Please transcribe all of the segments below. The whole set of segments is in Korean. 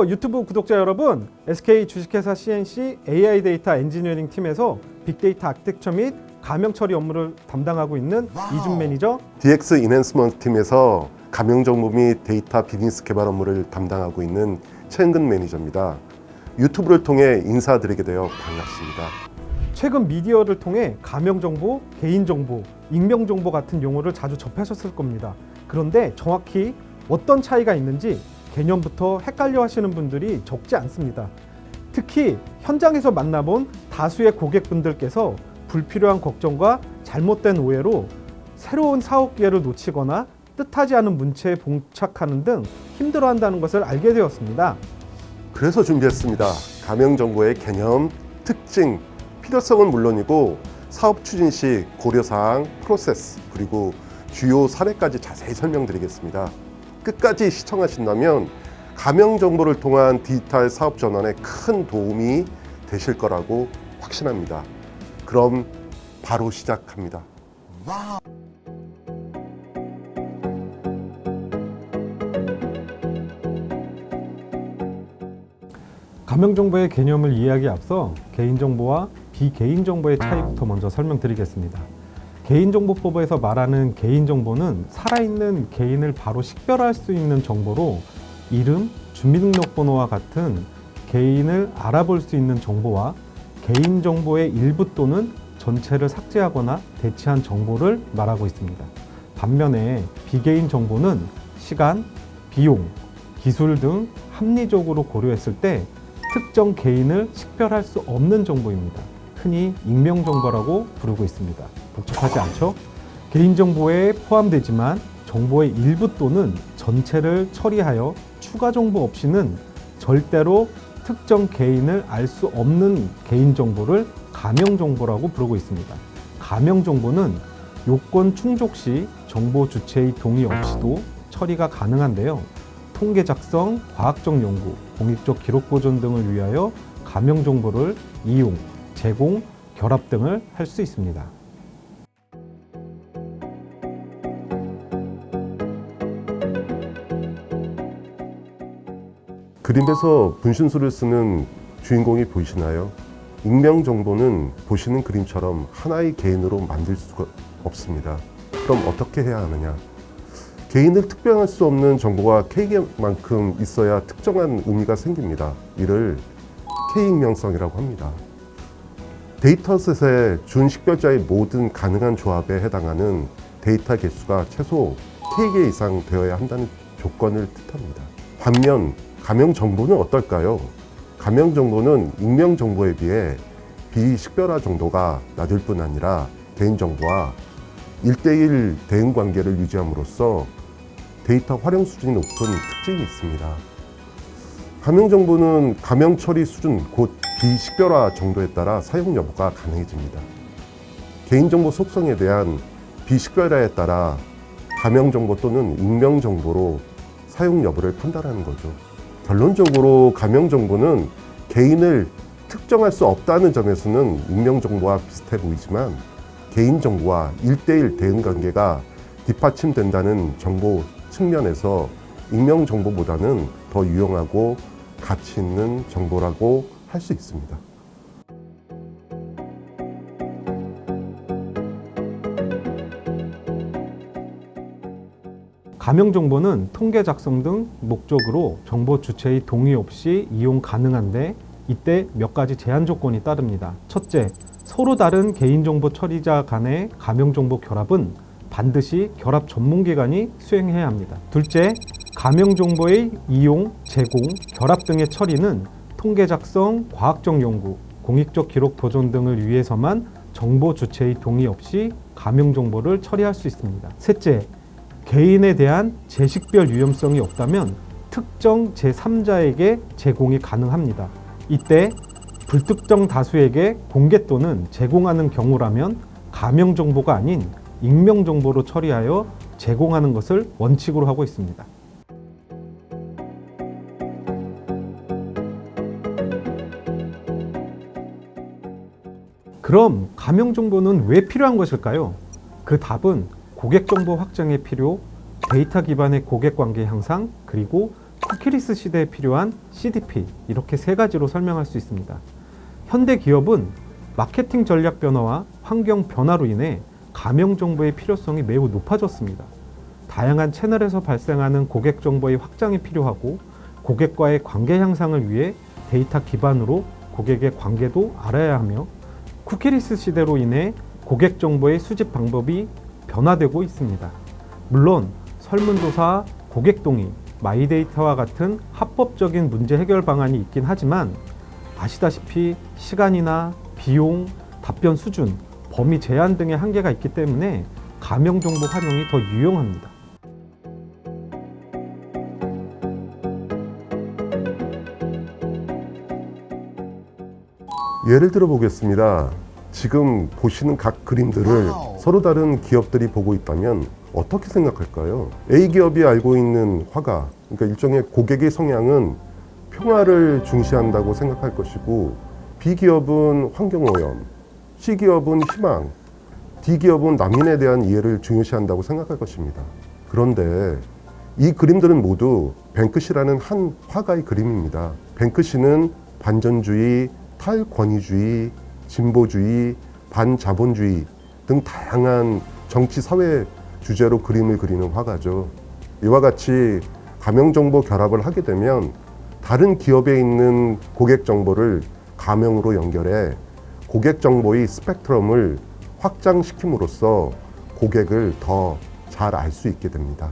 안녕하세요 유튜브 구독자 여러분, SK 주식회사 CNC AI 데이터 엔지니어링 팀에서 빅데이터 아키텍처 및 가명 처리 업무를 담당하고 있는 이준 매니저, DX 인핸스먼트 팀에서 가명 정보 및 데이터 비즈니스 개발 업무를 담당하고 있는 최은근 매니저입니다. 유튜브를 통해 인사드리게 되어 반갑습니다. 최근 미디어를 통해 가명정보, 개인정보, 익명정보 같은 용어를 자주 접하셨을 겁니다. 그런데 정확히 어떤 차이가 있는지 개념부터 헷갈려 하시는 분들이 적지 않습니다. 특히 현장에서 만나본 다수의 고객분들께서 불필요한 걱정과 잘못된 오해로 새로운 사업 기회를 놓치거나 뜻하지 않은 문체에 봉착하는 등 힘들어한다는 것을 알게 되었습니다. 그래서 준비했습니다. 가명 정보의 개념, 특징, 필요성은 물론이고 사업 추진 시 고려사항, 프로세스, 그리고 주요 사례까지 자세히 설명드리겠습니다. 끝까지 시청하신다면 가명 정보를 통한 디지털 사업 전환에 큰 도움이 되실 거라고 확신합니다. 그럼 바로 시작합니다. 가명정보의 개념을 이해하기에 앞서 개인정보와 비개인정보의 차이부터 먼저 설명드리겠습니다. 개인정보법에서 말하는 개인정보는 살아있는 개인을 바로 식별할 수 있는 정보로 이름, 주민등록번호와 같은 개인을 알아볼 수 있는 정보와 개인정보의 일부 또는 전체를 삭제하거나 대체한 정보를 말하고 있습니다. 반면에 비개인정보는 시간, 비용, 기술 등 합리적으로 고려했을 때 특정 개인을 식별할 수 없는 정보입니다. 흔히 익명정보라고 부르고 있습니다. 복잡하지 않죠? 개인정보에 포함되지만 정보의 일부 또는 전체를 처리하여 추가 정보 없이는 절대로 특정 개인을 알 수 없는 개인정보를 가명정보라고 부르고 있습니다. 가명정보는 요건 충족 시 정보 주체의 동의 없이도 처리가 가능한데요. 통계 작성, 과학적 연구, 공익적 기록 보존 등을 위하여 가명 정보를 이용, 제공, 결합 등을 할 수 있습니다. 그림에서 분신술을 쓰는 주인공이 보이시나요? 익명 정보는 보시는 그림처럼 하나의 개인으로 만들 수가 없습니다. 그럼 어떻게 해야 하느냐? 개인을 특별할 수 없는 정보가 K만큼 있어야 특정한 의미가 생깁니다. 이를 K-익명성이라고 합니다. 데이터셋의 준식별자의 모든 가능한 조합에 해당하는 데이터 개수가 최소 K개 이상 되어야 한다는 조건을 뜻합니다. 반면 가명 정보는 어떨까요? 가명 정보는 익명 정보에 비해 비식별화 정도가 낮을 뿐 아니라 개인 정보와 1:1 대응 관계를 유지함으로써 데이터 활용 수준이 높은 특징이 있습니다. 가명 정보는 가명 처리 수준, 곧 비식별화 정도에 따라 사용 여부가 가능해집니다. 개인정보 속성에 대한 비식별화에 따라 가명 정보 또는 익명 정보로 사용 여부를 판단하는 거죠. 결론적으로 가명 정보는 개인을 특정할 수 없다는 점에서는 익명 정보와 비슷해 보이지만 개인 정보와 1:1 대응 관계가 뒷받침된다는 정보 측면에서 익명 정보보다는 더 유용하고 가치 있는 정보라고 할 수 있습니다. 가명 정보는 통계 작성 등 목적으로 정보 주체의 동의 없이 이용 가능한데 이때 몇 가지 제한 조건이 따릅니다. 첫째, 서로 다른 개인정보 처리자 간의 가명정보 결합은 반드시 결합 전문기관이 수행해야 합니다. 둘째, 가명정보의 이용, 제공, 결합 등의 처리는 통계 작성, 과학적 연구, 공익적 기록 보존 등을 위해서만 정보 주체의 동의 없이 가명정보를 처리할 수 있습니다. 셋째, 개인에 대한 재식별 위험성이 없다면 특정 제3자에게 제공이 가능합니다. 이때 불특정 다수에게 공개 또는 제공하는 경우라면 가명 정보가 아닌 익명 정보로 처리하여 제공하는 것을 원칙으로 하고 있습니다. 그럼 가명 정보는 왜 필요한 것일까요? 그 답은 고객 정보 확장의 필요, 데이터 기반의 고객 관계 향상, 그리고 쿠키리스 시대에 필요한 CDP, 이렇게 세 가지로 설명할 수 있습니다. 현대 기업은 마케팅 전략 변화와 환경 변화로 인해 가명 정보의 필요성이 매우 높아졌습니다. 다양한 채널에서 발생하는 고객 정보의 확장이 필요하고, 고객과의 관계 향상을 위해 데이터 기반으로 고객의 관계도 알아야 하며, 쿠키리스 시대로 인해 고객 정보의 수집 방법이 변화되고 있습니다. 물론 설문조사, 고객 동의, 마이데이터와 같은 합법적인 문제 해결 방안이 있긴 하지만, 아시다시피 시간이나 비용, 답변 수준, 범위 제한 등의 한계가 있기 때문에 가명 정보 활용이 더 유용합니다. 예를 들어 보겠습니다. 지금 보시는 각 그림들을 서로 다른 기업들이 보고 있다면 어떻게 생각할까요? A 기업이 알고 있는 화가, 그러니까 일종의 고객의 성향은 평화를 중시한다고 생각할 것이고, B 기업은 환경오염, C 기업은 희망, D 기업은 남인에 대한 이해를 중요시한다고 생각할 것입니다. 그런데 이 그림들은 모두 뱅크시라는 한 화가의 그림입니다. 뱅크시는 반전주의, 탈권위주의, 진보주의, 반자본주의 등 다양한 정치, 사회 주제로 그림을 그리는 화가죠. 이와 같이 가명정보 결합을 하게 되면 다른 기업에 있는 고객 정보를 가명으로 연결해 고객 정보의 스펙트럼을 확장시킴으로써 고객을 더 잘 알 수 있게 됩니다.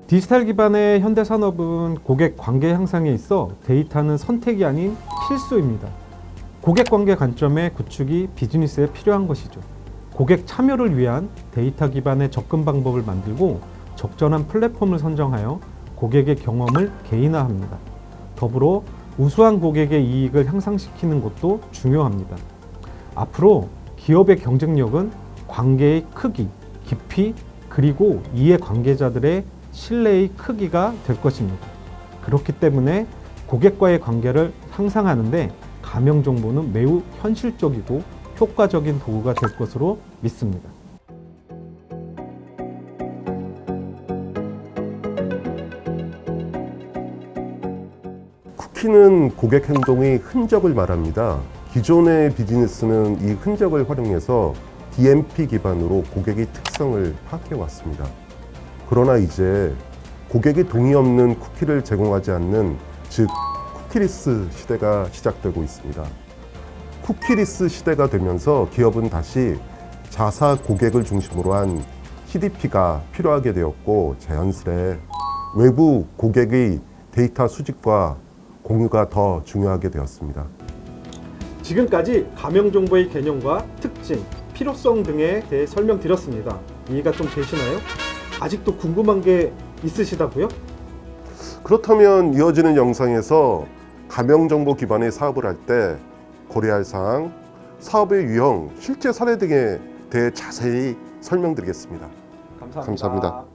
디지털 기반의 현대 산업은 고객 관계 향상에 있어 데이터는 선택이 아닌 필수입니다. 고객 관계 관점의 구축이 비즈니스에 필요한 것이죠. 고객 참여를 위한 데이터 기반의 접근 방법을 만들고 적절한 플랫폼을 선정하여 고객의 경험을 개인화합니다. 더불어 우수한 고객의 이익을 향상시키는 것도 중요합니다. 앞으로 기업의 경쟁력은 관계의 크기, 깊이, 그리고 이해 관계자들의 신뢰의 크기가 될 것입니다. 그렇기 때문에 고객과의 관계를 향상하는데 가명 정보는 매우 현실적이고 효과적인 도구가 될 것으로 믿습니다. 쿠키는 고객 행동의 흔적을 말합니다. 기존의 비즈니스는 이 흔적을 활용해서 DMP 기반으로 고객의 특성을 파악해 왔습니다. 그러나 이제 고객의 동의 없는 쿠키를 제공하지 않는, 즉 쿠키리스 시대가 시작되고 있습니다. 쿠키리스 시대가 되면서 기업은 다시 자사 고객을 중심으로 한 CDP가 필요하게 되었고, 자연스레 외부 고객의 데이터 수집과 공유가 더 중요하게 되었습니다. 지금까지 가명 정보의 개념과 특징, 필요성 등에 대해 설명드렸습니다. 이해가 좀 되시나요? 아직도 궁금한 게 있으시다고요? 그렇다면 이어지는 영상에서 가명 정보 기반의 사업을 할 때 고려할 사항, 사업의 유형, 실제 사례 등에 대해 자세히 설명드리겠습니다. 감사합니다.